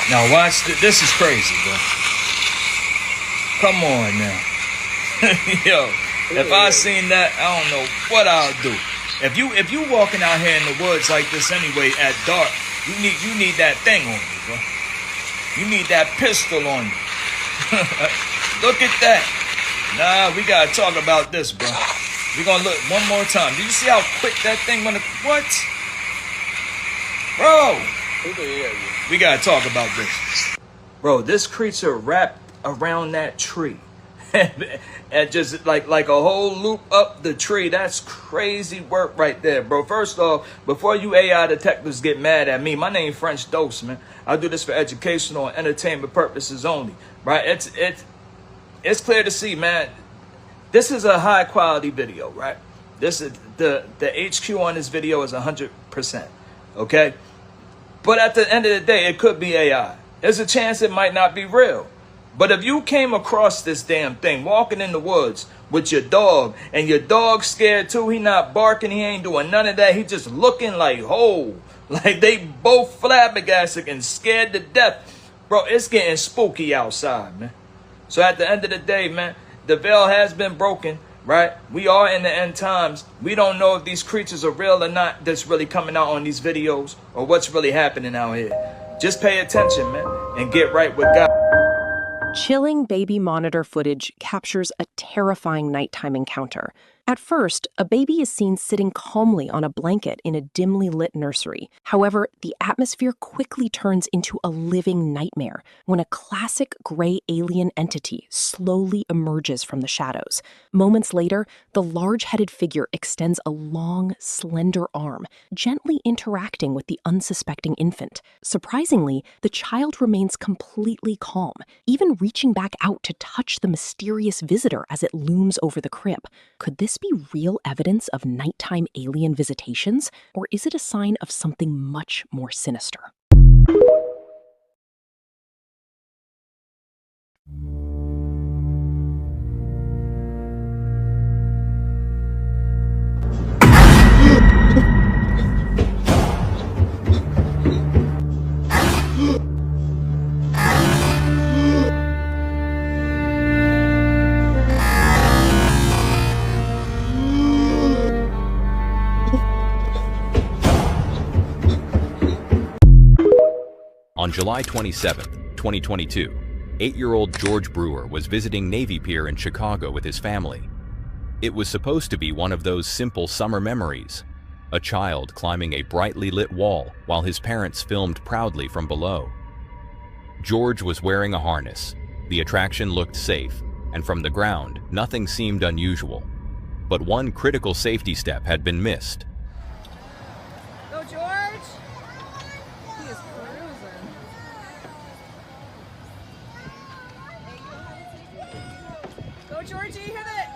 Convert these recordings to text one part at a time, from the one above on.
Now watch, this is crazy, bro. Come on now. Yo, if I seen that, I don't know what I'll do. If you walking out here in the woods like this anyway at dark, you need that thing on you, bro. You need that pistol on you. Look at that. Nah, we gotta talk about this, bro. We gonna look one more time. Did you see how quick that thing went? What? Bro, we gotta talk about this. Bro, this creature wrapped around that tree. And just like a whole loop up the tree. That's crazy work right there, bro. First off, before you AI detectives get mad at me, my name French Dose, man. I do this for educational and entertainment purposes only, right? It's clear to see, man. This is a high quality video, right? This is the HQ on this video is 100%, okay? But at the end of the day, it could be AI. There's a chance it might not be real. But if you came across this damn thing walking in the woods with your dog and your dog's scared too, he not barking, he ain't doing none of that. He just looking like like they both flabbergasted and scared to death. Bro, it's getting spooky outside, man. So at the end of the day, man, the veil has been broken, right? We are in the end times. We don't know if these creatures are real or not that's really coming out on these videos or what's really happening out here. Just pay attention, man, and get right with God. Chilling baby monitor footage captures a terrifying nighttime encounter. At first, a baby is seen sitting calmly on a blanket in a dimly lit nursery. However, the atmosphere quickly turns into a living nightmare when a classic gray alien entity slowly emerges from the shadows. Moments later, the large-headed figure extends a long, slender arm, gently interacting with the unsuspecting infant. Surprisingly, the child remains completely calm, even reaching back out to touch the mysterious visitor as it looms over the crib. Could this be real evidence of nighttime alien visitations, or is it a sign of something much more sinister? On July 27, 2022, 8-year-old George Brewer was visiting Navy Pier in Chicago with his family. It was supposed to be one of those simple summer memories, a child climbing a brightly lit wall while his parents filmed proudly from below. George was wearing a harness, the attraction looked safe, and from the ground, nothing seemed unusual. But one critical safety step had been missed. Go, George! He is cruising. Go, Georgie, hit it!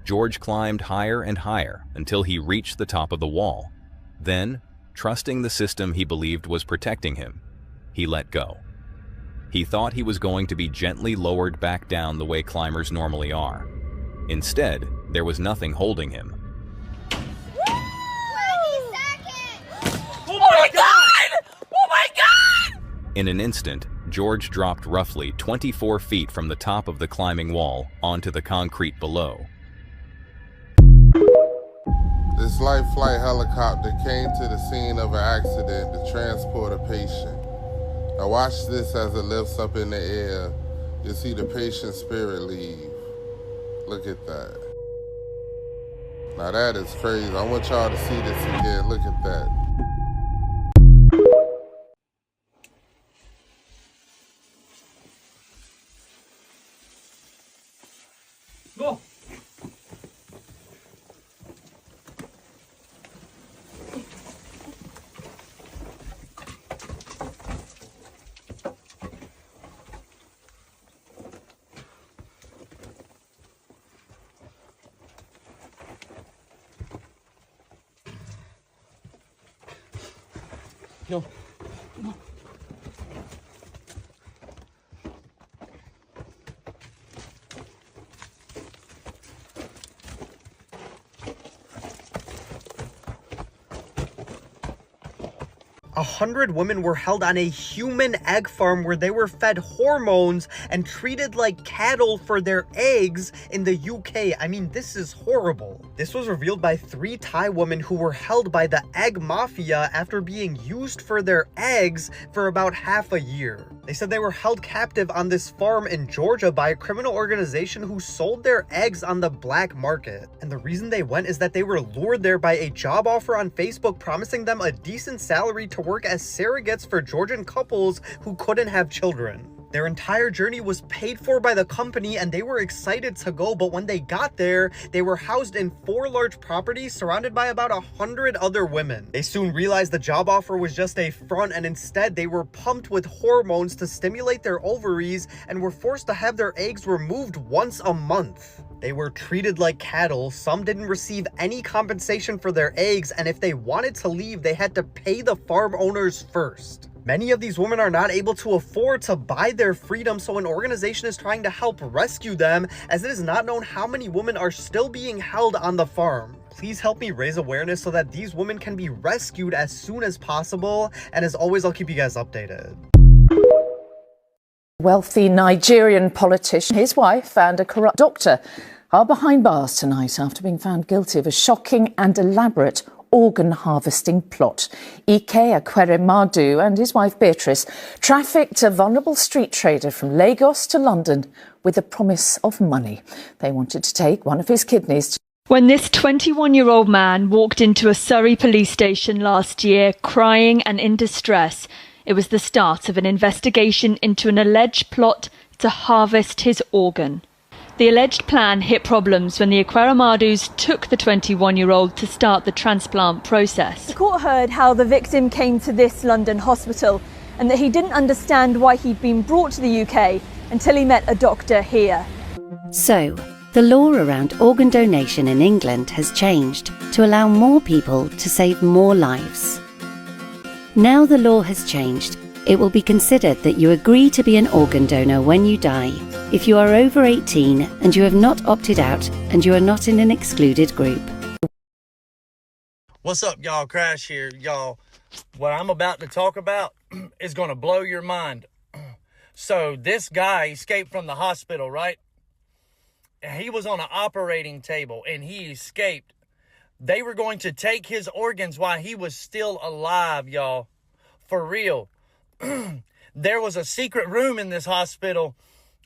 George climbed higher and higher until he reached the top of the wall. Then, trusting the system he believed was protecting him, he let go. He thought he was going to be gently lowered back down the way climbers normally are. Instead, there was nothing holding him. Oh my God! Oh my God! In an instant, George dropped roughly 24 feet from the top of the climbing wall onto the concrete below. This light flight helicopter came to the scene of an accident to transport a patient. Now watch this as it lifts up in the air. You'll see the patient's spirit leave. Look at that. Now that is crazy. I want y'all to see this again. Look at that. Go. No. No. 100 women were held on a human egg farm where they were fed hormones and treated like cattle for their eggs in the UK. I mean, this is horrible. This was revealed by 3 Thai women who were held by the egg mafia after being used for their eggs for about half a year. They said they were held captive on this farm in Georgia by a criminal organization who sold their eggs on the black market. And the reason they went is that they were lured there by a job offer on Facebook promising them a decent salary to work as surrogates for Georgian couples who couldn't have children. Their entire journey was paid for by the company and they were excited to go, but when they got there, they were housed in 4 large properties surrounded by about 100 other women. They soon realized the job offer was just a front, and instead they were pumped with hormones to stimulate their ovaries and were forced to have their eggs removed once a month. They were treated like cattle, some didn't receive any compensation for their eggs, and if they wanted to leave, they had to pay the farm owners first. Many of these women are not able to afford to buy their freedom, so an organization is trying to help rescue them, as it is not known how many women are still being held on the farm. Please help me raise awareness so that these women can be rescued as soon as possible, and as always, I'll keep you guys updated. Wealthy Nigerian politician, his wife and a corrupt doctor are behind bars tonight after being found guilty of a shocking and elaborate organ harvesting plot. Ike Ekweremadu and his wife Beatrice trafficked a vulnerable street trader from Lagos to London with the promise of money. They wanted to take one of his kidneys. When this 21-year-old man walked into a Surrey police station last year crying and in distress, it was the start of an investigation into an alleged plot to harvest his organ. The alleged plan hit problems when the Ekweremadus took the 21-year-old to start the transplant process. The court heard how the victim came to this London hospital and that he didn't understand why he'd been brought to the UK until he met a doctor here. So, the law around organ donation in England has changed to allow more people to save more lives. Now the law has changed. It will be considered that you agree to be an organ donor when you die if you are over 18 and you have not opted out and you are not in an excluded group. What's up, y'all? Crash here. Y'all, what I'm about to talk about is going to blow your mind. So this guy escaped from the hospital, right? He was on an operating table and he escaped. They were going to take his organs while he was still alive, y'all. For real. There was a secret room in this hospital,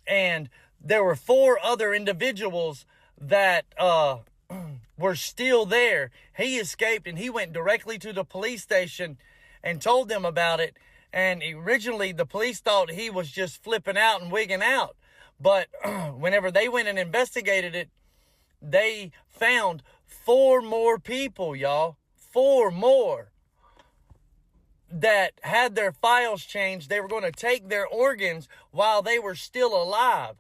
and there were 4 other individuals that were still there. He escaped, and he went directly to the police station and told them about it. And originally, the police thought he was just flipping out and wigging out. But whenever they went and investigated it, they found 4 more people, y'all. 4 more that had their files changed. They were going to take their organs while they were still alive.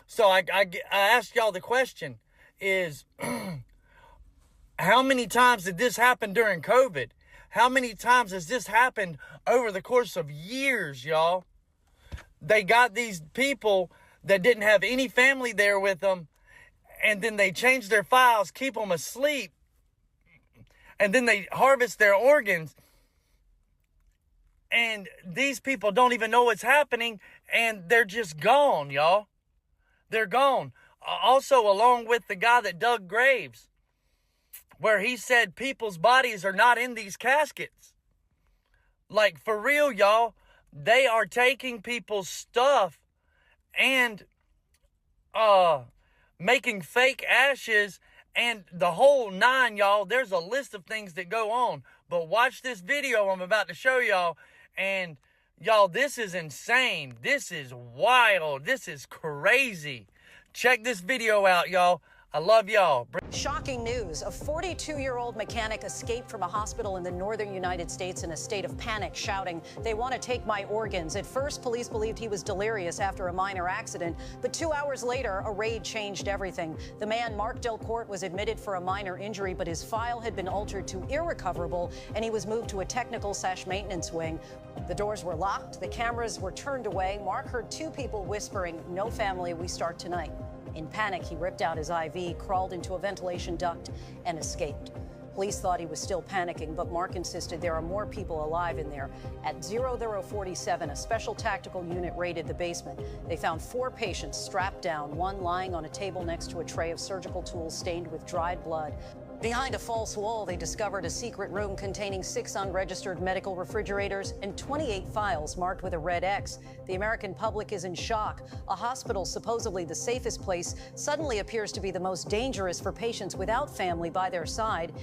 So I asked y'all the question is, how many times did this happen during COVID? How many times has this happened over the course of years, y'all? They got these people that didn't have any family there with them, and then they change their files, keep them asleep, and then they harvest their organs. And these people don't even know what's happening, and they're just gone, y'all. They're gone. Also, along with the guy that dug graves, where he said people's bodies are not in these caskets. Like, for real, y'all, they are taking people's stuff and making fake ashes and the whole 9, y'all. There's a list of things that go on. But watch this video I'm about to show y'all. And y'all, this is insane. This is wild. This is crazy. Check this video out, y'all. I love y'all. Shocking news. A 42-year-old mechanic escaped from a hospital in the northern United States in a state of panic, shouting, "They want to take my organs." At first, police believed he was delirious after a minor accident, but 2 hours later, a raid changed everything. The man, Mark Delcourt, was admitted for a minor injury, but his file had been altered to irrecoverable, and he was moved to a technical/maintenance wing. The doors were locked. The cameras were turned away. Mark heard 2 people whispering, "No family, we start tonight." In panic, he ripped out his IV, crawled into a ventilation duct, and escaped. Police thought he was still panicking, but Mark insisted there are more people alive in there. At 0047, a special tactical unit raided the basement. They found 4 patients strapped down, one lying on a table next to a tray of surgical tools stained with dried blood. Behind a false wall, they discovered a secret room containing 6 unregistered medical refrigerators and 28 files marked with a red X. The American public is in shock. A hospital, supposedly the safest place, suddenly appears to be the most dangerous for patients without family by their side.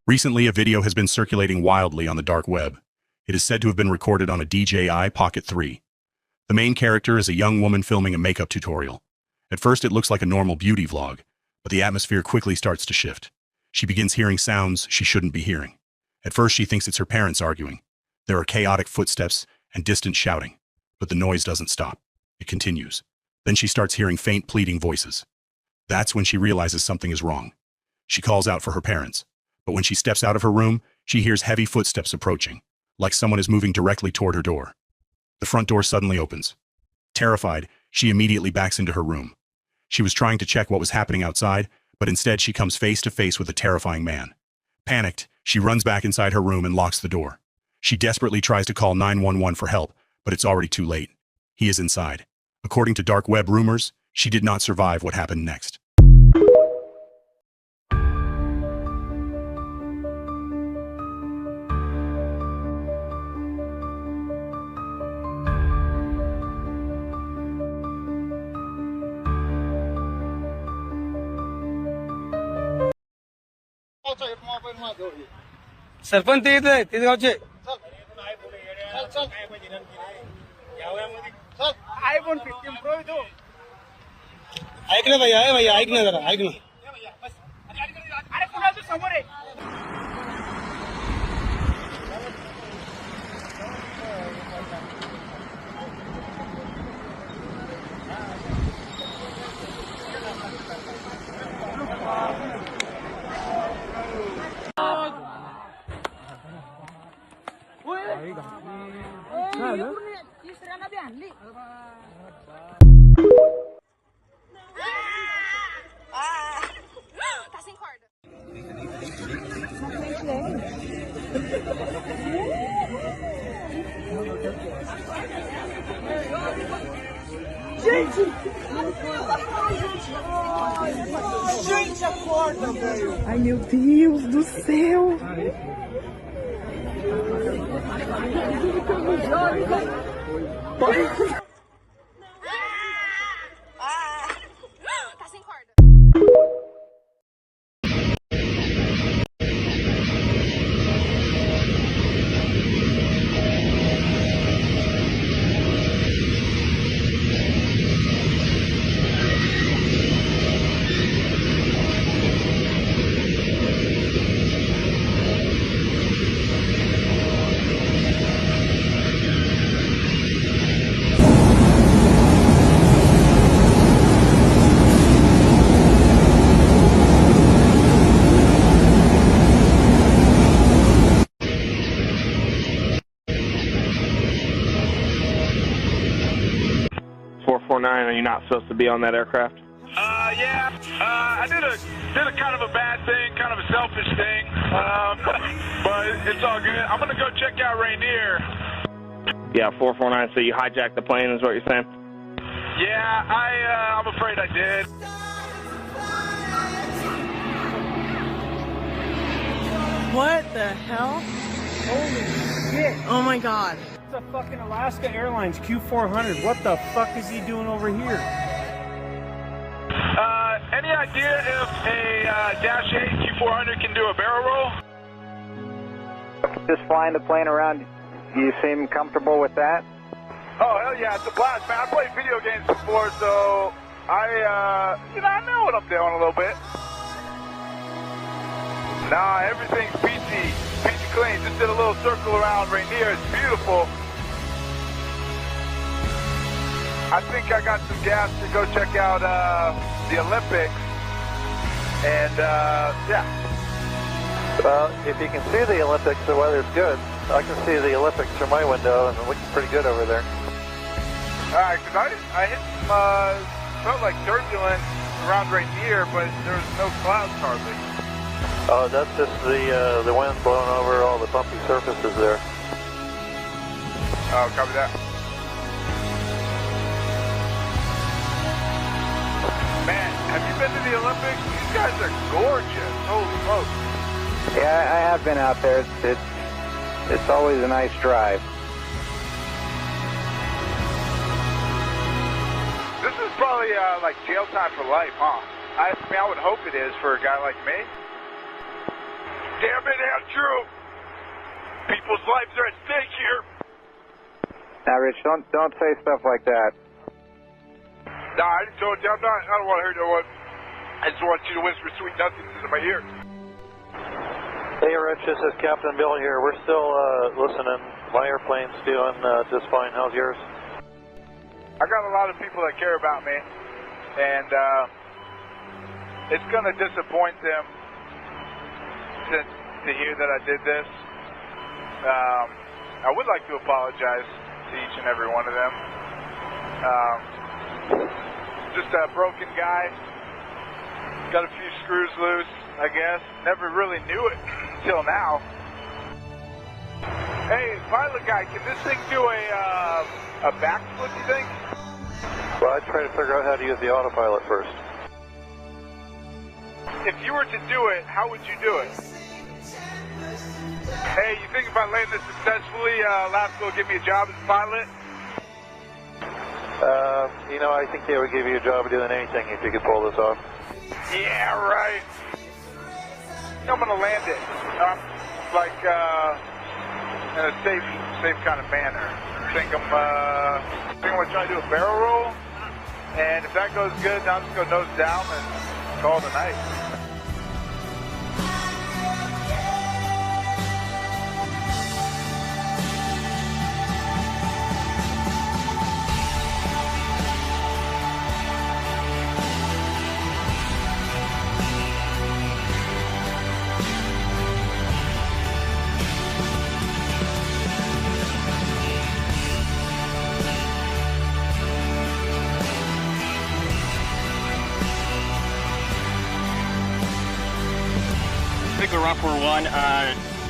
Recently, a video has been circulating wildly on the dark web. It is said to have been recorded on a DJI Pocket 3. The main character is a young woman filming a makeup tutorial. At first, it looks like a normal beauty vlog, but the atmosphere quickly starts to shift. She begins hearing sounds she shouldn't be hearing. At first, she thinks it's her parents arguing. There are chaotic footsteps and distant shouting, but the noise doesn't stop. It continues. Then she starts hearing faint, pleading voices. That's when she realizes something is wrong. She calls out for her parents, but when she steps out of her room, she hears heavy footsteps approaching, like someone is moving directly toward her door. The front door suddenly opens. Terrified, she immediately backs into her room. She was trying to check what was happening outside, but instead she comes face to face with a terrifying man. Panicked, she runs back inside her room and locks the door. She desperately tries to call 911 for help, but it's already too late. He is inside. According to dark web rumors, she did not survive what happened next. Sarpanch ते इथले ते गावचे iPhone 15 pro तो ऐक ना भैया ऐक ना जरा ऐक ना अरे कुणाचं समोर आहे Gente, acorda, velho! Ai, meu Deus do céu! Tá sem corda. Are you not supposed to be on that aircraft? Yeah. I did a kind of a bad thing, kind of a selfish thing. But it's all good. I'm gonna go check out Rainier. Yeah, 449. So you hijacked the plane, is what you're saying? Yeah, I'm afraid I did. What the hell? Holy shit! Oh my god. It's a fucking Alaska Airlines Q400. What the fuck is he doing over here? Any idea if a Dash 8 Q400 can do a barrel roll? Just flying the plane around, do you seem comfortable with that? Oh, hell yeah, it's a blast, man. I played video games before, so I know what I'm doing a little bit. Nah, everything's peachy clean. Just did a little circle around Rainier. It's beautiful. I think I got some gas to go check out the Olympics. And, yeah. Well, if you can see the Olympics, the weather's good. I can see the Olympics from my window, and it looks pretty good over there. Alright, because I hit some, felt like turbulence around right here, but there was no clouds hardly. Oh, that's just the wind blowing over all the bumpy surfaces there. Oh, copy that. Man, have you been to the Olympics? These guys are gorgeous. Holy smokes. Yeah, I have been out there. It's always a nice drive. This is probably like jail time for life, huh? I mean, I would hope it is for a guy like me. Damn it, Andrew! People's lives are at stake here. Now, Rich, don't say stuff like that. Nah, I just told you I don't want to hear no one. I just want you to whisper sweet nothings into my ear. Hey, Rich, this is Captain Bill here. We're still listening. My airplane's doing just fine. How's yours? I got a lot of people that care about me, and it's going to disappoint them to hear that I did this. I would like to apologize to each and every one of them. Just a broken guy. Got a few screws loose, I guess. Never really knew it until now. Hey, pilot guy, can this thing do a backflip, you think? Well, I'd try to figure out how to use the autopilot first. If you were to do it, how would you do it? Hey, you think if I land this successfully, Alaska will give me a job as a pilot? You know, I think they would give you a job of doing anything if you could pull this off. Yeah, right. I'm gonna land it, like in a safe kind of manner. I think I'm gonna try to do a barrel roll, and if that goes good, then I'll just go nose down and call it a night. Rockport 1,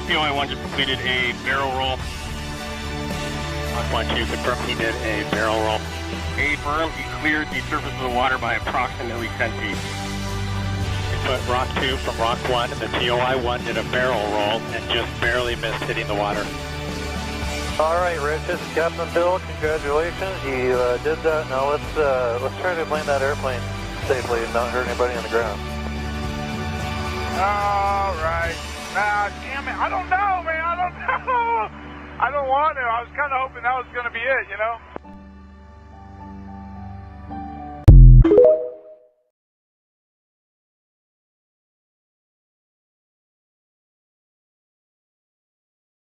POI 1 just completed a barrel roll. Rock 1 2 confirmed he did a barrel roll. Affirmed he cleared the surface of the water by approximately 10 feet. Input Rock 2 from Rock 1, the POI 1 did a barrel roll and just barely missed hitting the water. All right, Rich, this is Captain Bill. Congratulations, you did that. Now let's try to land that airplane safely and not hurt anybody on the ground. All right. Nah, damn it. I don't know, man. I don't know. I don't want to. I was kind of hoping that was going to be it, you know?